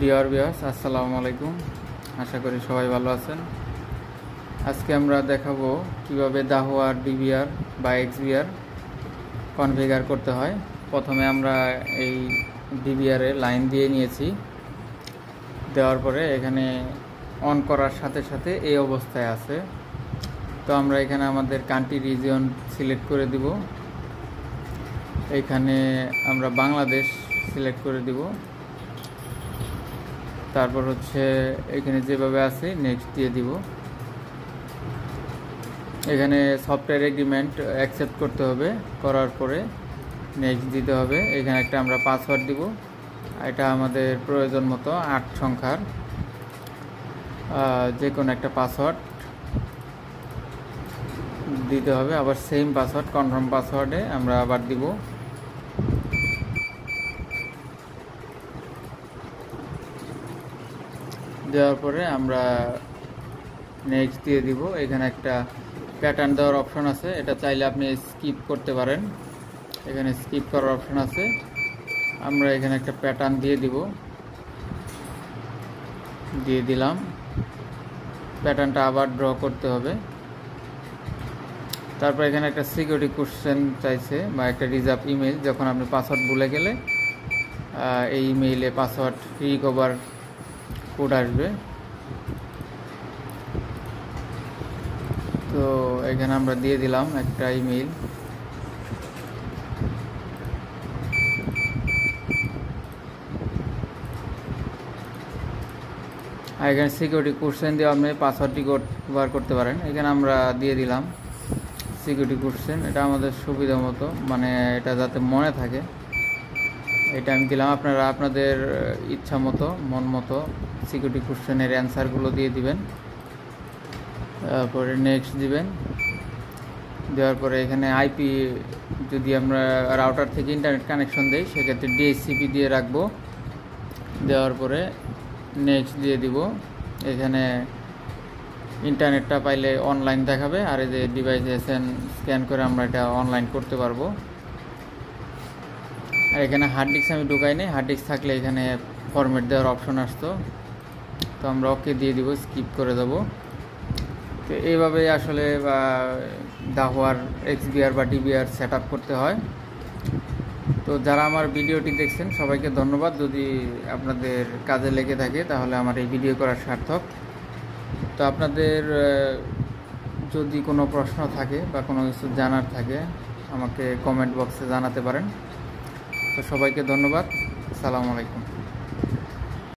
Dear viewers, আসসালামু আলাইকুম। আশা করি সবাই ভালো আছেন। আজকে আমরা দেখাবো কিভাবে দাহোয়ার ডিভিআর বা এক্সভিআর কনফিগার করতে হয়। প্রথমে আমরা এই ডিভিআরে লাইন দিয়ে নিয়েছি, দেওয়ার পরে এখানে অন করার সাথে সাথে এই অবস্থায় আছে। তো আমরা এখানে আমাদের কান্ট্রি রিজিয়ন সিলেক্ট করে দিব। এখানে আমরা বাংলাদেশ সিলেক্ট করে দিব। তারপর হচ্ছে এখানে যেভাবে আছে নেক্সট দিয়ে দিব। এখানে সফটওয়্যার এগ্রিমেন্ট অ্যাকসেপ্ট করতে হবে, করার পরে নেক্সট দিতে হবে। এখানে একটা আমরা পাসওয়ার্ড দিব, এটা আমাদের প্রয়োজন মতো 8 সংখ্যার যে কোনো একটা পাসওয়ার্ড দিতে হবে। আবার সেম পাসওয়ার্ড কনফার্ম পাসওয়ার্ডে আমরা আবার দিব। দেওয়ার পরে আমরা নেক্সট দিয়ে দিব। এখানে একটা প্যাটার্ন দেওয়ার অপশন আছে, এটা চাইলে আপনি স্কিপ করতে পারেন। এখানে স্কিপ করার অপশন আছে, আমরা এখানে একটা প্যাটার্ন দিয়ে দিব। দিয়ে দিলাম। প্যাটার্নটা আবার ড্র করতে হবে। তারপর এখানে একটা সিকিউরিটি কোশ্চেন চাইছে বা একটা রিজার্ভ ইমেল, যখন আপনি পাসওয়ার্ড ভুলে গেলে এই ইমেইলে পাসওয়ার্ড রিকভার কোড আসবে। তো এখানে আমরা দিয়ে দিলাম একটা ইমেইল। আর এখানে সিকিউরিটি কোশ্চেন দিয়ে আপনি পাসওয়ার্ডটি ব্যবহার করতে পারেন। এখানে আমরা দিয়ে দিলাম সিকিউরিটি কোশ্চেন, এটা আমাদের সুবিধা মতো, মানে এটা যাতে মনে থাকে এটা আমি দিলাম। আপনারা আপনাদের ইচ্ছা মতো মন মতো সিকিউরিটি কোশ্চেনের অ্যান্সারগুলো দিয়ে দিবেন। তারপরে নেক্সট দিবেন। দেওয়ার পরে এখানে আইপি যদি আমরা রাউটার থেকে ইন্টারনেট কানেকশন দেই, সেক্ষেত্রে ডিএইচসিপি দিয়ে রাখবো। দেওয়ার পরে নেক্সট দিয়ে দিব। এখানে ইন্টারনেটটা পাইলে অনলাইন দেখাবে, আর এই যে ডিভাইস এসএন স্ক্যান করে আমরা এটা অনলাইন করতে পারবো। আর এখানে হার্ড ডিস্ক আমি ঢুকাই নেই, হার্ড ডিস্ক থাকলে এখানে ফরম্যাট দেওয়ার অপশন আসতো, তো আমরা ওকে দিয়ে দিব, স্কিপ করে দেবো। তো এইভাবে আসলে দাহোয়ার এক্সভিআর বা ডিভিআর সেট আপ করতে হয়। তো যারা আমার ভিডিওটি দেখছেন সবাইকে ধন্যবাদ। যদি আপনাদের কাজে লেগে থাকে তাহলে আমার এই ভিডিও করার সার্থক। তো আপনাদের যদি কোনো প্রশ্ন থাকে বা কোনো কিছু জানার থাকে আমাকে কমেন্ট বক্সে জানাতে পারেন। তো সবাইকে ধন্যবাদ। আসসালামু আলাইকুম।